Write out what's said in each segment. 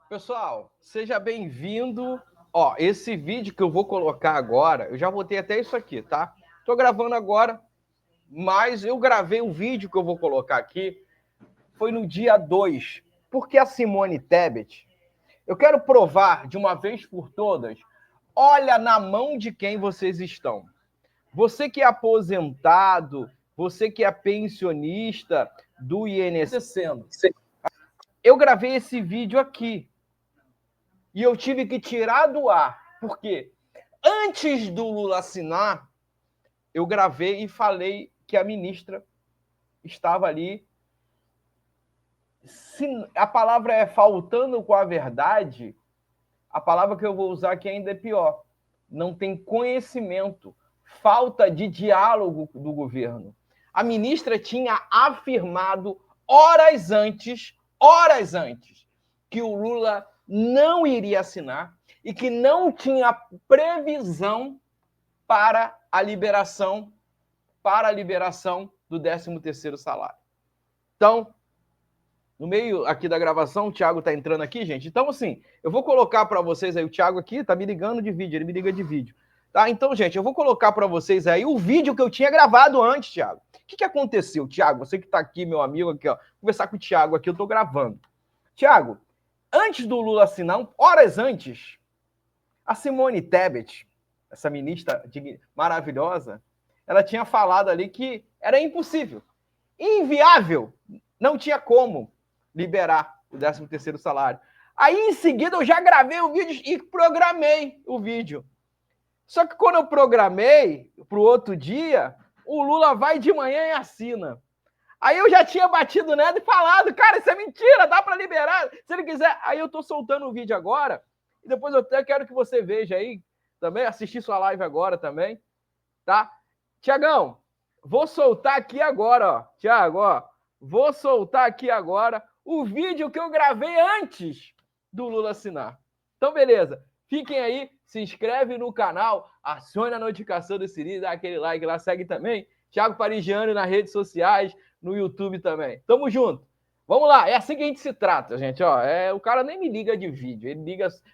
Pessoal, seja bem-vindo. Ó, esse vídeo que eu vou colocar agora, eu já botei até isso aqui, tá? Tô gravando agora, mas eu gravei o vídeo que eu vou colocar aqui, foi no dia 2. Porque a Simone Tebet, eu quero provar de uma vez por todas, olha na mão de quem vocês estão. Você que é aposentado, você que é pensionista do INSS, eu gravei esse vídeo aqui e eu tive que tirar do ar, porque antes do Lula assinar, eu gravei e falei que a ministra estava ali. Se a palavra é faltando com a verdade, a palavra que eu vou usar aqui ainda é pior. Não tem conhecimento, falta de diálogo do governo. A ministra tinha afirmado horas antes, que o Lula não iria assinar e que não tinha previsão para a liberação do 13º salário. Então, no meio aqui da gravação, o Thiago tá entrando aqui, gente. Então, assim, eu vou colocar para vocês aí, o Thiago aqui tá me ligando de vídeo, ele me liga de vídeo. Tá? Então, gente, eu vou colocar para vocês aí o vídeo que eu tinha gravado antes, Thiago. O que aconteceu, Thiago? Você que tá aqui, meu amigo, aqui, ó. Vou conversar com o Thiago aqui, eu tô gravando. Thiago, antes do Lula assinar, horas antes, a Simone Tebet, essa ministra maravilhosa, ela tinha falado ali que era impossível, inviável, não tinha como liberar o 13º salário. Aí, em seguida, eu já gravei o vídeo e programei o vídeo. Só que quando eu programei para o outro dia, o Lula vai de manhã e assina. Aí eu já tinha batido nela e falado, cara, isso é mentira, dá para liberar, se ele quiser. Aí eu tô soltando o vídeo agora, e depois eu até quero que você veja aí, também, assistir sua live agora também, tá? Tiagão, vou soltar aqui agora, ó. Tiago, ó, vou soltar aqui agora o vídeo que eu gravei antes do Lula assinar. Então, beleza. Fiquem aí, se inscreve no canal, acione a notificação do sininho, dá aquele like lá, segue também. Thiago Parigiani nas redes sociais, no YouTube também. Tamo junto. Vamos lá, é assim que a gente se trata, gente. Ó, o cara nem me liga de vídeo,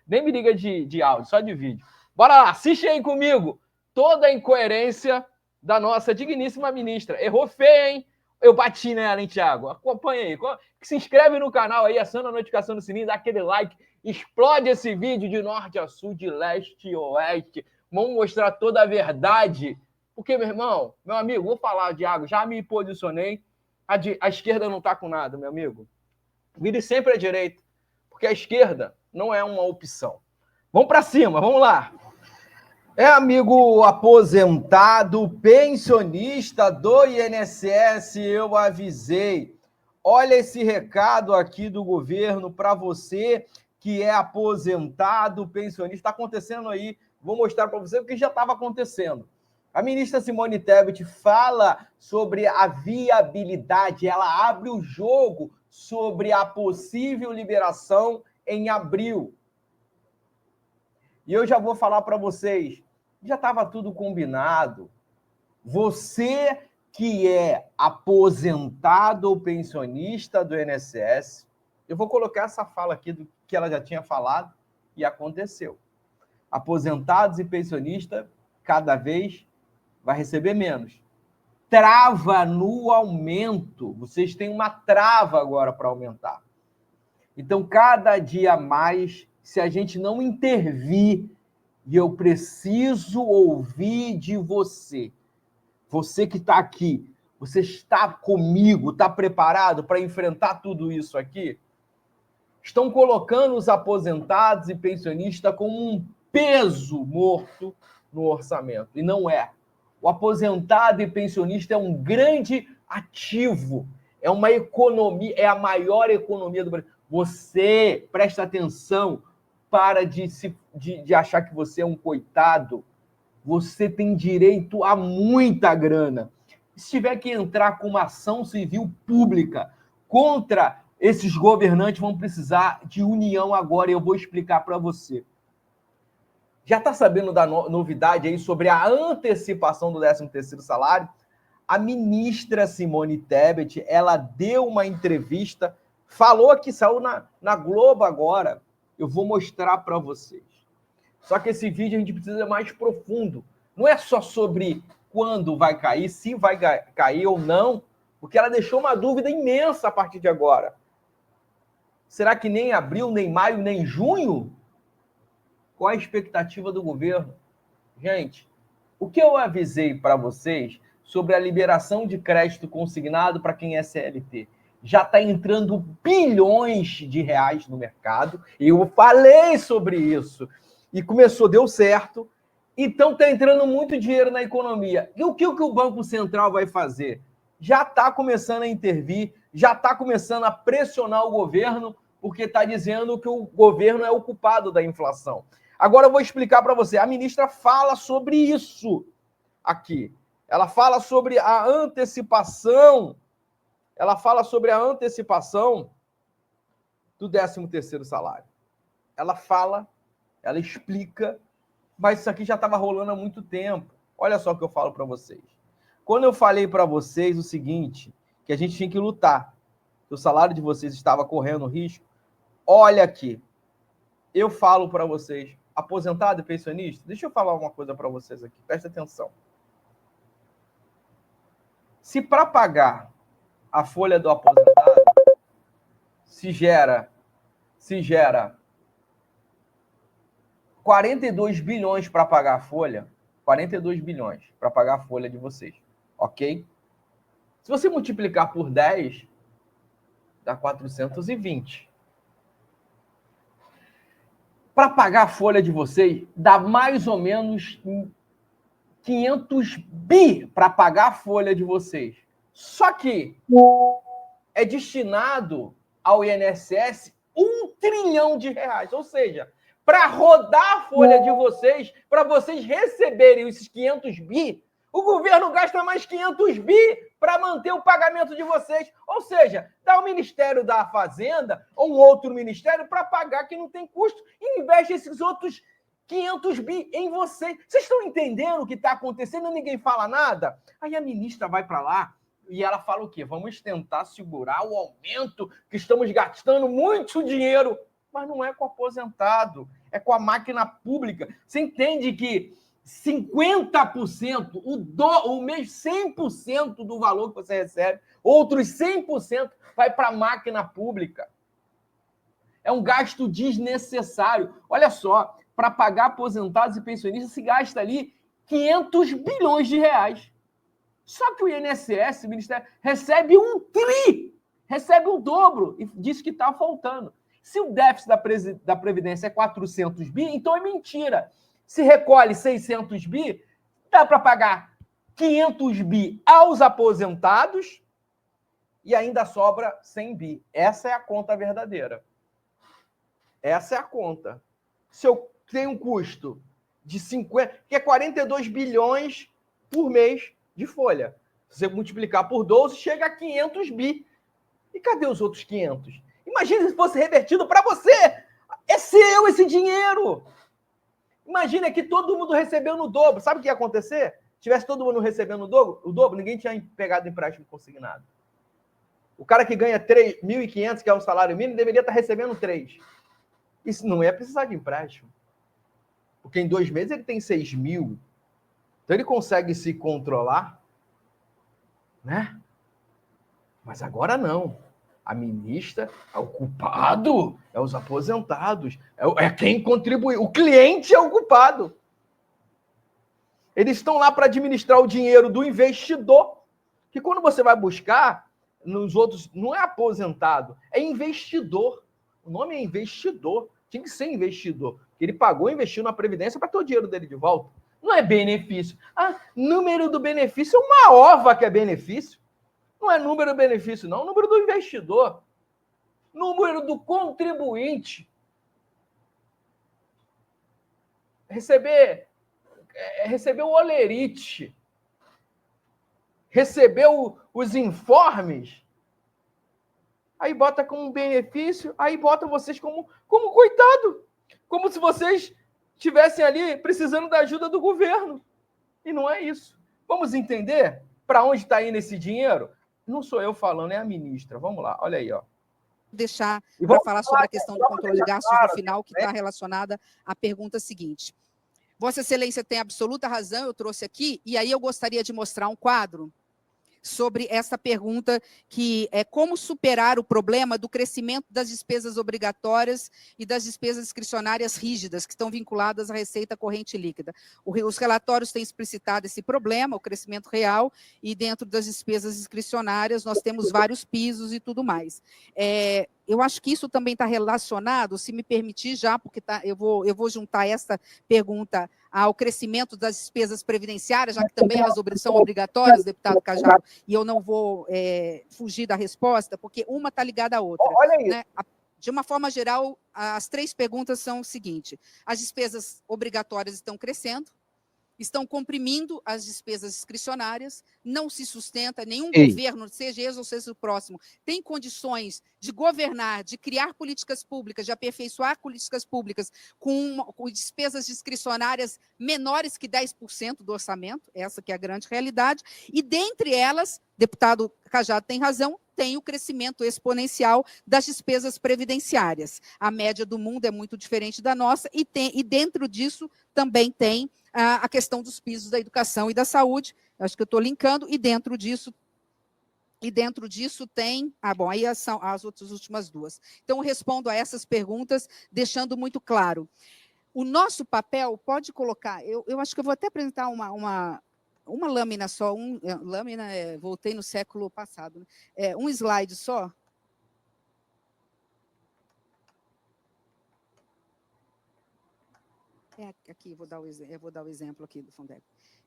nem me liga de áudio, só de vídeo. Bora lá, assiste aí comigo toda a incoerência da nossa digníssima ministra. Errou feio, hein? Eu bati nela, hein, Thiago? Acompanha aí. Se inscreve no canal aí, aciona a notificação do sininho, dá aquele like, explode esse vídeo de norte a sul, de leste a oeste. Vamos mostrar toda a verdade. Porque, meu irmão, meu amigo, vou falar, Thiago, já me posicionei. A esquerda não tá com nada, meu amigo. Vire sempre à direita, porque a esquerda não é uma opção. Vamos para cima, vamos lá. Amigo aposentado, pensionista do INSS, eu avisei. Olha esse recado aqui do governo para você que é aposentado, pensionista. Está acontecendo aí, vou mostrar para você o que já estava acontecendo. A ministra Simone Tebet fala sobre a viabilidade, ela abre o jogo sobre a possível liberação em abril. E eu já vou falar para vocês, já estava tudo combinado. Você que é aposentado ou pensionista do INSS, eu vou colocar essa fala aqui do que ela já tinha falado e aconteceu. Aposentados e pensionistas, cada vez vai receber menos. Trava no aumento. Vocês têm uma trava agora para aumentar. Então, cada dia mais, se a gente não intervir, e eu preciso ouvir de você, você que está aqui, você está comigo, está preparado para enfrentar tudo isso aqui? Estão colocando os aposentados e pensionistas como um peso morto no orçamento, e não é. O aposentado e pensionista é um grande ativo, é uma economia, é a maior economia do Brasil. Você, presta atenção, para de achar que você é um coitado. Você tem direito a muita grana. Se tiver que entrar com uma ação civil pública contra esses governantes, vão precisar de união agora, e eu vou explicar para você. Já está sabendo da novidade aí sobre a antecipação do 13º salário? A ministra Simone Tebet, ela deu uma entrevista, falou que saiu na Globo agora, Eu vou mostrar para vocês. Só que esse vídeo a gente precisa ser mais profundo. Não é só sobre quando vai cair, se vai cair ou não, porque ela deixou uma dúvida imensa a partir de agora. Será que nem abril, nem maio, nem junho? Qual a expectativa do governo? Gente, o que eu avisei para vocês sobre a liberação de crédito consignado para quem é CLT? Já está entrando bilhões de reais no mercado. Eu falei sobre isso. E começou, deu certo. Então está entrando muito dinheiro na economia. E o que o Banco Central vai fazer? Já está começando a intervir, já está começando a pressionar o governo, porque está dizendo que o governo é o culpado da inflação. Agora eu vou explicar para você. A ministra fala sobre isso aqui. Ela fala sobre a antecipação. Ela fala sobre a antecipação do 13º salário. Ela fala, ela explica, mas isso aqui já estava rolando há muito tempo. Olha só o que eu falo para vocês. Quando eu falei para vocês o seguinte, que a gente tinha que lutar, que o salário de vocês estava correndo risco, olha aqui, eu falo para vocês, aposentado e pensionista, deixa eu falar uma coisa para vocês aqui, presta atenção. Se para pagar a folha do aposentado se gera 42 bilhões para pagar a folha, 42 bilhões para pagar a folha de vocês, ok? Se você multiplicar por 10, dá 420. Para pagar a folha de vocês, dá mais ou menos 500 bi para pagar a folha de vocês. Só que é destinado ao INSS 1 trilhão de reais. Ou seja, para rodar a folha de vocês, para vocês receberem esses 500 bi, o governo gasta mais 500 bi para manter o pagamento de vocês. Ou seja, dá o Ministério da Fazenda ou um outro ministério para pagar que não tem custo e investe esses outros 500 bi em vocês. Vocês estão entendendo o que está acontecendo e ninguém fala nada? Aí a ministra vai para lá e ela fala o quê? Vamos tentar segurar o aumento que estamos gastando muito dinheiro. Mas não é com o aposentado, é com a máquina pública. Você entende que 50%, o mês 100% do valor que você recebe, outros 100% vai para a máquina pública. É um gasto desnecessário. Olha só, para pagar aposentados e pensionistas se gasta ali 500 bilhões de reais. Só que o INSS, o Ministério, recebe recebe o dobro e diz que está faltando. Se o déficit da Previdência é 400 bi, então é mentira. Se recolhe 600 bi, dá para pagar 500 bi aos aposentados e ainda sobra 100 bi. Essa é a conta verdadeira. Essa é a conta. Se eu tenho um custo de 50, que é 42 bilhões por mês de folha. Se você multiplicar por 12, chega a 500 bi. E cadê os outros 500? Imagina se fosse revertido para você. É seu esse dinheiro. Imagina que todo mundo recebeu no dobro. Sabe o que ia acontecer? Se tivesse todo mundo recebendo o dobro, ninguém tinha pegado empréstimo consignado. O cara que ganha 3.500, que é um salário mínimo, deveria estar recebendo 3. Isso não ia precisar de empréstimo. Porque em 2 meses ele tem 6 mil. Então ele consegue se controlar, né? Mas agora não. A ministra é o culpado, é os aposentados, é quem contribuiu. O cliente é o culpado. Eles estão lá para administrar o dinheiro do investidor, que quando você vai buscar, nos outros, não é aposentado, é investidor. O nome é investidor. Tinha que ser investidor. Ele pagou e investiu na Previdência para ter o dinheiro dele de volta. Não é benefício. Ah, número do benefício é uma ova que é benefício. Não é número do benefício, não. É número do investidor. Número do contribuinte. Receber o olerite. Recebeu os informes. Aí bota como benefício. Aí bota vocês como coitado. Como se vocês estivessem ali precisando da ajuda do governo. E não é isso. Vamos entender para onde está indo esse dinheiro? Não sou eu falando, é a ministra. Vamos lá, olha aí, ó. deixar para falar sobre a questão do controle de gastos no final, que está relacionada à pergunta seguinte. Vossa Excelência tem absoluta razão, eu trouxe aqui, e aí eu gostaria de mostrar um quadro sobre essa pergunta, que é como superar o problema do crescimento das despesas obrigatórias e das despesas discricionárias rígidas, que estão vinculadas à receita corrente líquida. Os relatórios têm explicitado esse problema, o crescimento real, e dentro das despesas discricionárias nós temos vários pisos e tudo mais. Eu acho que isso também está relacionado, se me permitir já, porque eu vou juntar essa pergunta ao crescimento das despesas previdenciárias, já que também elas são obrigatórias, deputado Cajado, e eu não vou fugir da resposta, porque uma está ligada à outra. Olha aí. Né? De uma forma geral, as três perguntas são o seguinte: as despesas obrigatórias estão crescendo, estão comprimindo as despesas discricionárias, não se sustenta, nenhum governo, seja esse ou seja o próximo, tem condições de governar, de criar políticas públicas, de aperfeiçoar políticas públicas com despesas discricionárias menores que 10% do orçamento, essa que é a grande realidade, e dentre elas, deputado Cajado tem razão, tem o crescimento exponencial das despesas previdenciárias. A média do mundo é muito diferente da nossa, e dentro disso também tem a questão dos pisos da educação e da saúde, acho que eu estou linkando, e dentro disso tem... aí são as últimas duas. Então, eu respondo a essas perguntas, deixando muito claro. O nosso papel, pode colocar, eu acho que eu vou até apresentar uma lâmina só, voltei no século passado, né? Um slide só. Aqui, eu vou dar o exemplo aqui do Fundeb.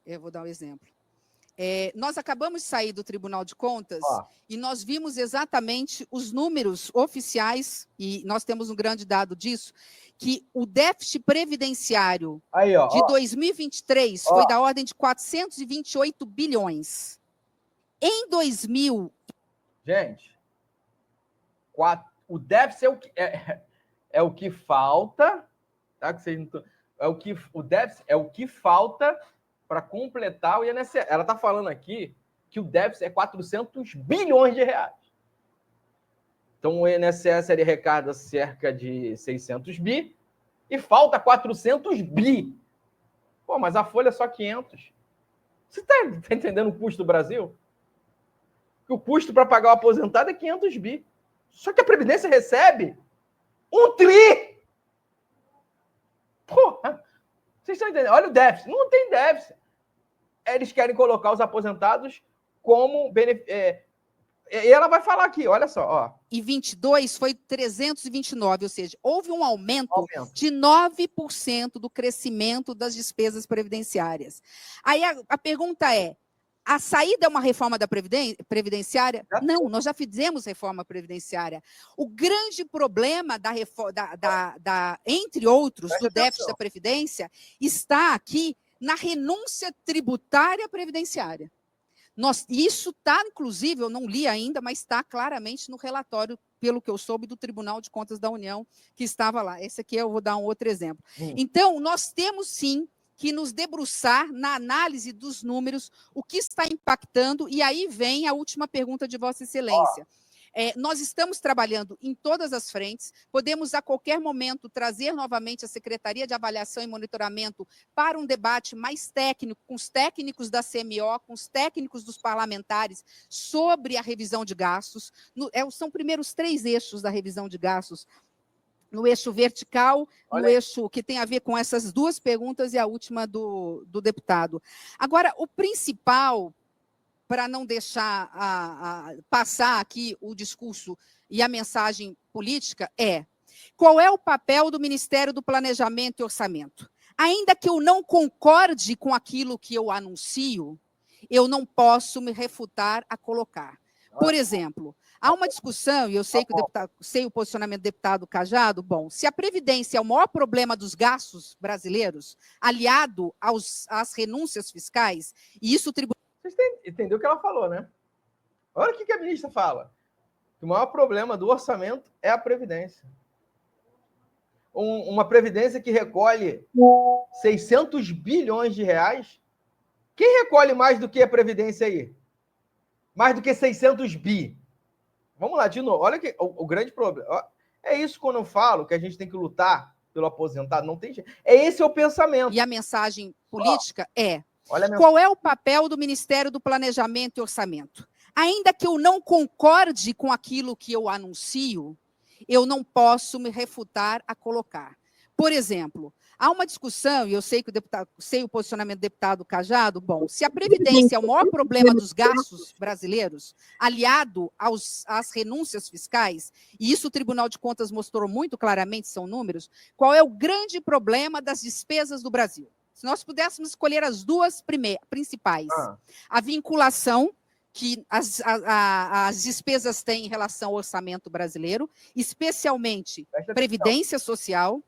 Eu vou dar o exemplo. Nós acabamos de sair do Tribunal de Contas e nós vimos exatamente os números oficiais, e nós temos um grande dado disso, que o déficit previdenciário de 2023 foi da ordem de 428 bilhões. Em 2000... Gente, o déficit é o que falta, tá? Que vocês não estão... O déficit é o que falta para completar o INSS. Ela está falando aqui que o déficit é 400 bilhões de reais. Então, o INSS ele arrecada cerca de 600 bi e falta 400 bi. Pô, mas a folha é só 500. Você está entendendo o custo do Brasil? O custo para pagar o aposentado é 500 bi. Só que a Previdência recebe 1 tri. Porra, vocês estão entendendo? Olha o déficit. Não tem déficit. Eles querem colocar os aposentados como benefício. E ela vai falar aqui, olha só. E 22 foi 329, ou seja, houve um aumento de 9% do crescimento das despesas previdenciárias. Aí a pergunta é, a saída é uma reforma da previdenciária? Não, nós já fizemos reforma previdenciária. O grande problema da reforma, entre outros, do déficit da Previdência, está aqui na renúncia tributária previdenciária. Isso está, inclusive, eu não li ainda, mas está claramente no relatório, pelo que eu soube, do Tribunal de Contas da União, que estava lá. Esse aqui eu vou dar um outro exemplo. Então, nós temos, sim, que nos debruçar na análise dos números, o que está impactando, e aí vem a última pergunta de Vossa Excelência. Nós estamos trabalhando em todas as frentes, podemos a qualquer momento trazer novamente a Secretaria de Avaliação e Monitoramento para um debate mais técnico, com os técnicos da CMO, com os técnicos dos parlamentares, sobre a revisão de gastos. São primeiros 3 eixos da revisão de gastos, no eixo vertical, no eixo que tem a ver com essas 2 perguntas e a última do deputado. Agora, o principal, para não deixar passar aqui o discurso e a mensagem política, qual é o papel do Ministério do Planejamento e Orçamento? Ainda que eu não concorde com aquilo que eu anuncio, eu não posso me refutar a colocar. Por exemplo, há uma discussão, e eu sei que sei o posicionamento do deputado Cajado, se a Previdência é o maior problema dos gastos brasileiros, aliado às renúncias fiscais, e isso o Tribunal... Vocês entenderam o que ela falou, né? Olha o que a ministra fala. O maior problema do orçamento é a Previdência. Uma Previdência que recolhe 600 bilhões de reais. Quem recolhe mais do que a Previdência aí? Mais do que 600 bi? Vamos lá, de novo. Olha que o grande problema. É isso quando eu falo que a gente tem que lutar pelo aposentado. Não tem jeito. Esse é o pensamento. E a mensagem política olha qual é o papel do Ministério do Planejamento e Orçamento? Ainda que eu não concorde com aquilo que eu anuncio, eu não posso me refutar a colocar. Por exemplo, há uma discussão, e eu sei que o posicionamento do deputado Cajado, bom, se a Previdência é o maior problema dos gastos brasileiros, aliado às renúncias fiscais, e isso o Tribunal de Contas mostrou muito claramente, são números, qual é o grande problema das despesas do Brasil? Se nós pudéssemos escolher as duas principais, a vinculação que as despesas têm em relação ao orçamento brasileiro, especialmente Previdência Social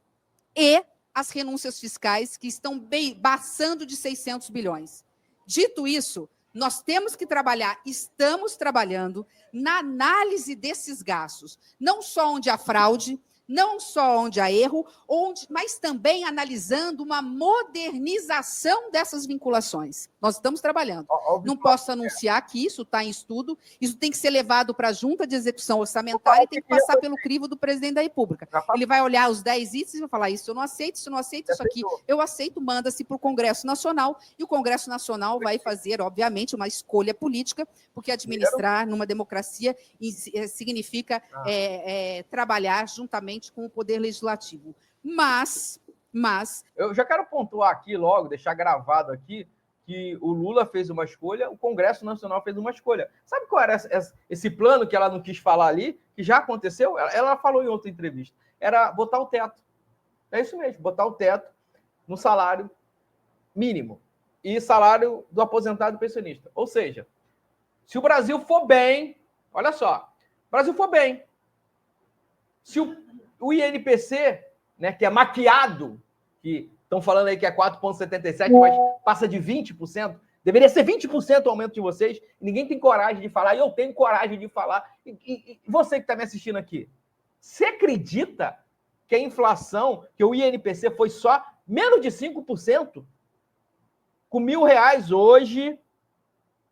e as renúncias fiscais, que estão passando de 600 bilhões. Dito isso, nós temos que trabalhar, estamos trabalhando na análise desses gastos, não só onde há fraude, não só onde há erro, mas também analisando uma modernização dessas vinculações. Nós estamos trabalhando. Não posso anunciar que isso está em estudo, isso tem que ser levado para a Junta de Execução Orçamentária e tem que passar pelo crivo do presidente da República. Ele vai olhar os 10 itens e vai falar, isso eu não aceito, isso eu não aceito, isso aqui eu aceito, manda-se para o Congresso Nacional, e o Congresso Nacional vai fazer, obviamente, uma escolha política, porque administrar numa democracia significa trabalhar juntamente com o Poder Legislativo. Mas... Eu já quero pontuar aqui logo, deixar gravado aqui, que o Lula fez uma escolha, o Congresso Nacional fez uma escolha. Sabe qual era esse plano que ela não quis falar ali, que já aconteceu? Ela falou em outra entrevista. Era botar o teto. É isso mesmo, botar o teto no salário mínimo e salário do aposentado e pensionista. Ou seja, se o Brasil for bem, olha só, o Brasil for bem, se o INPC, né, que é maquiado, que estão falando aí que é 4,77, mas passa de 20%, deveria ser 20% o aumento de vocês, e ninguém tem coragem de falar, e eu tenho coragem de falar. E você que está me assistindo aqui, você acredita que a inflação, que o INPC foi só menos de 5%? Com R$1.000 hoje,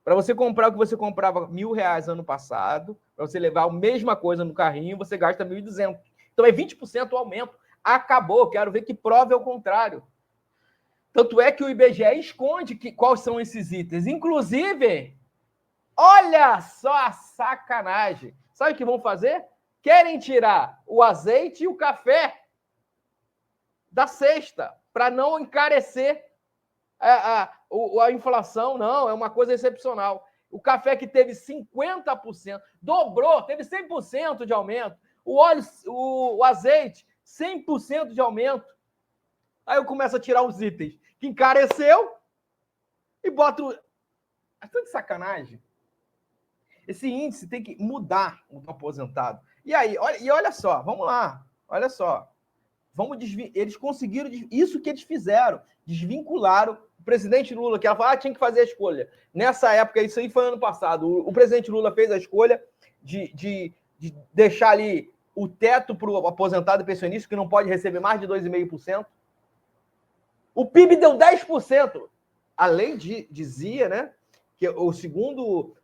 para você comprar o que você comprava R$1.000 ano passado, para você levar a mesma coisa no carrinho, você gasta 1.200. Então é 20% o aumento. Acabou, quero ver que prova é o contrário. Tanto é que o IBGE esconde quais são esses itens. Inclusive, olha só a sacanagem. Sabe o que vão fazer? Querem tirar o azeite e o café da cesta, para não encarecer a inflação. Não, é uma coisa excepcional. O café que teve 50%, dobrou, teve 100% de aumento. O óleo, o azeite, 100% de aumento. Aí eu começo a tirar os itens que encareceu e boto... É tão de sacanagem. Esse índice tem que mudar o aposentado. E aí, olha só, vamos lá. Olha só. Eles conseguiram isso que eles fizeram. Desvincularam o presidente Lula, que ela falou, tinha que fazer a escolha. Nessa época, isso aí foi ano passado. O presidente Lula fez a escolha de deixar ali o teto para o aposentado e pensionista, que não pode receber mais de 2,5%. O PIB deu 10%. A lei dizia, né, que o segundo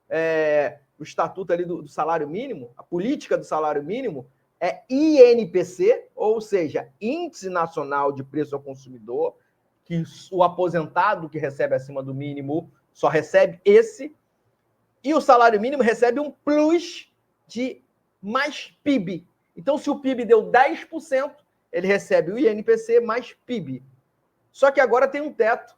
o estatuto ali do salário mínimo, a política do salário mínimo é INPC, ou seja, Índice Nacional de Preço ao Consumidor, que o aposentado que recebe acima do mínimo só recebe esse, e o salário mínimo recebe um plus de mais PIB. Então, se o PIB deu 10%, ele recebe o INPC mais PIB. Só que agora tem um teto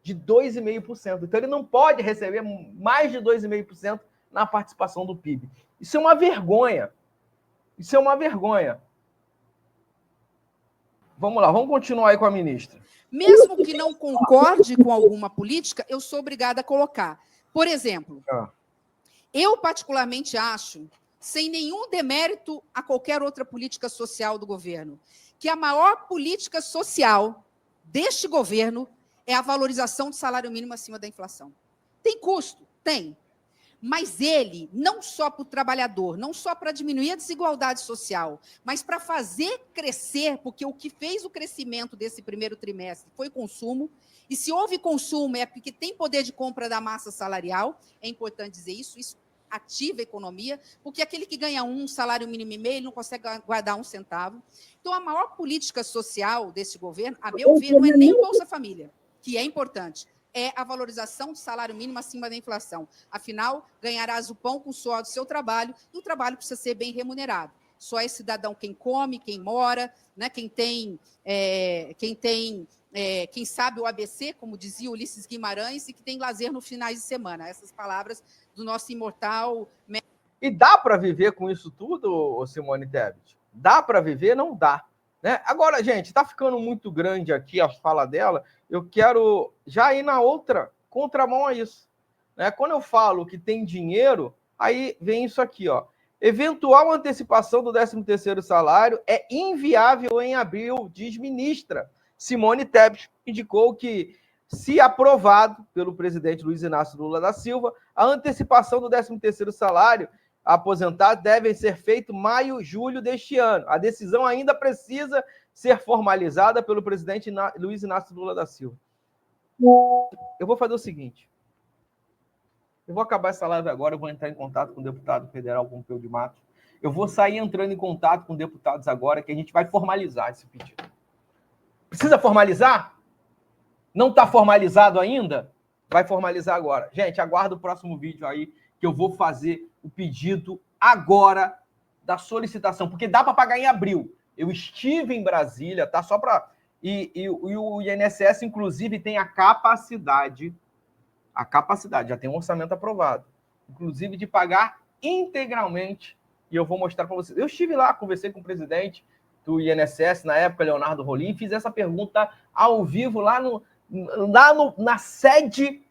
de 2,5%. Então, ele não pode receber mais de 2,5% na participação do PIB. Isso é uma vergonha. Isso é uma vergonha. Vamos lá, vamos continuar aí com a ministra. Mesmo que não concorde com alguma política, eu sou obrigada a colocar. Por exemplo, eu particularmente acho, sem nenhum demérito a qualquer outra política social do governo, que a maior política social deste governo é a valorização do salário mínimo acima da inflação. Tem custo? Tem. Mas ele, não só para o trabalhador, não só para diminuir a desigualdade social, mas para fazer crescer, porque o que fez o crescimento desse primeiro trimestre foi consumo, e se houve consumo é porque tem poder de compra da massa salarial, é importante dizer isso ativa a economia, porque aquele que ganha um salário mínimo e meio, ele não consegue guardar um centavo. Então, a maior política social desse governo, a meu ver, não é nem o Bolsa Família, que é importante, é a valorização do salário mínimo acima da inflação. Afinal, ganharás o pão com o suor do seu trabalho, e o trabalho precisa ser bem remunerado. Só é cidadão quem come, quem mora, né, quem sabe o ABC, como dizia Ulisses Guimarães, e que tem lazer no finais de semana. Essas palavras do nosso imortal... E dá para viver com isso tudo, Simone Tebet? Dá para viver? Não dá. Né? Agora, gente, está ficando muito grande aqui a fala dela. Eu quero já ir na outra contramão a isso. Né? Quando eu falo que tem dinheiro, aí vem isso aqui, ó. Eventual antecipação do 13º salário é inviável em abril, diz ministra. Simone Tebet indicou que, se aprovado pelo presidente Luiz Inácio Lula da Silva, a antecipação do 13º salário aposentado deve ser feito maio, julho deste ano. A decisão ainda precisa ser formalizada pelo presidente Luiz Inácio Lula da Silva. Eu vou fazer o seguinte. Eu vou acabar essa live agora, eu vou entrar em contato com o deputado federal Pompeu de Matos. Eu vou sair entrando em contato com deputados agora, que a gente vai formalizar esse pedido. Precisa formalizar? Não está formalizado ainda? Vai formalizar agora. Gente, aguarda o próximo vídeo aí, que eu vou fazer o pedido agora da solicitação, porque dá para pagar em abril. Eu estive em Brasília, tá? Só para... E o INSS, inclusive, tem a capacidade, já tem um orçamento aprovado, inclusive de pagar integralmente, e eu vou mostrar para vocês. Eu estive lá, conversei com o presidente do INSS, na época, Leonardo Rolim, fiz essa pergunta ao vivo lá na sede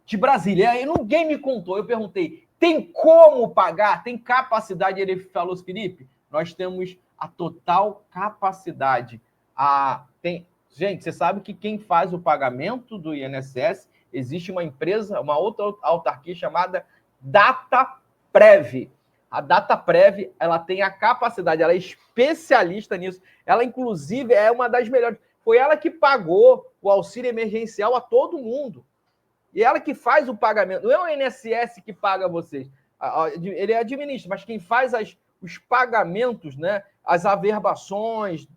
de Brasília. Aí ninguém me contou, eu perguntei, tem como pagar? Tem capacidade? Ele falou, Felipe, nós temos a total capacidade. Gente, você sabe que quem faz o pagamento do INSS, existe uma empresa, uma outra autarquia chamada Dataprev. A Dataprev, ela tem a capacidade, ela é especialista nisso. Ela, inclusive, é uma das melhores. Foi ela que pagou o auxílio emergencial a todo mundo. E ela que faz o pagamento. Não é o INSS que paga vocês. Ele administra, mas quem faz os pagamentos, né, as averbações,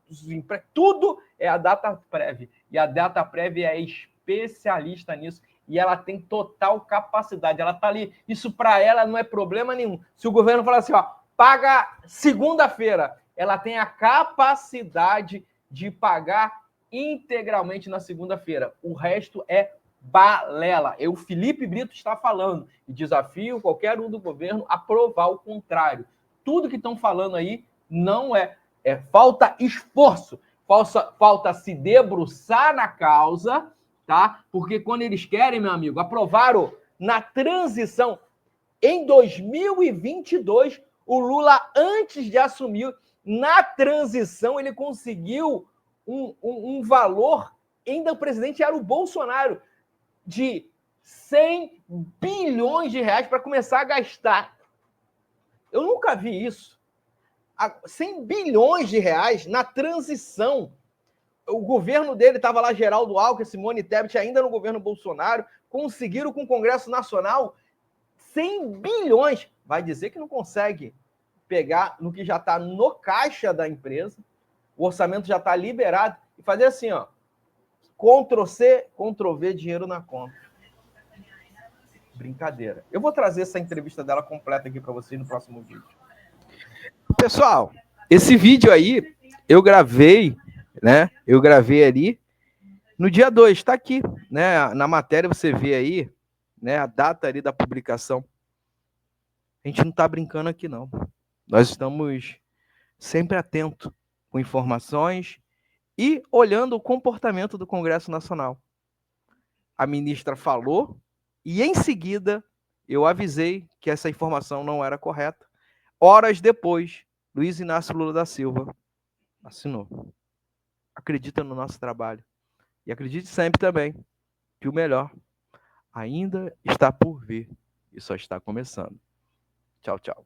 tudo é a Dataprev. E a Dataprev é especialista nisso. E ela tem total capacidade. Ela está ali. Isso para ela não é problema nenhum. Se o governo falar assim, ó, paga segunda-feira, ela tem a capacidade de pagar integralmente na segunda-feira. O resto é balela. O Felipe Brito está falando. E desafio qualquer um do governo a provar o contrário. Tudo que estão falando aí não é. Falta esforço. Falta se debruçar na causa, tá? Porque quando eles querem, meu amigo, aprovaram na transição em 2022, o Lula, antes de assumir, na transição, ele conseguiu um valor, ainda o presidente era o Bolsonaro, de 100 bilhões de reais para começar a gastar. Eu nunca vi isso. 100 bilhões de reais na transição. O governo dele estava lá, Geraldo Alckmin, Simone Tebet, ainda no governo Bolsonaro, conseguiram com o Congresso Nacional 100 bilhões. Vai dizer que não consegue pegar no que já está no caixa da empresa, o orçamento já está liberado, e fazer assim, ó, Ctrl-C, Ctrl-V, dinheiro na conta. Brincadeira. Eu vou trazer essa entrevista dela completa aqui para vocês no próximo vídeo. Pessoal, esse vídeo aí eu gravei, né? Eu gravei ali no dia 2, tá aqui, né? Na matéria você vê aí, né, a data ali da publicação. A gente não tá brincando aqui não. Nós estamos sempre atentos com informações e olhando o comportamento do Congresso Nacional. A ministra falou e, em seguida, eu avisei que essa informação não era correta. Horas depois, Luiz Inácio Lula da Silva assinou. Acredita no nosso trabalho. E acredite sempre também que o melhor ainda está por vir e só está começando. Tchau, tchau.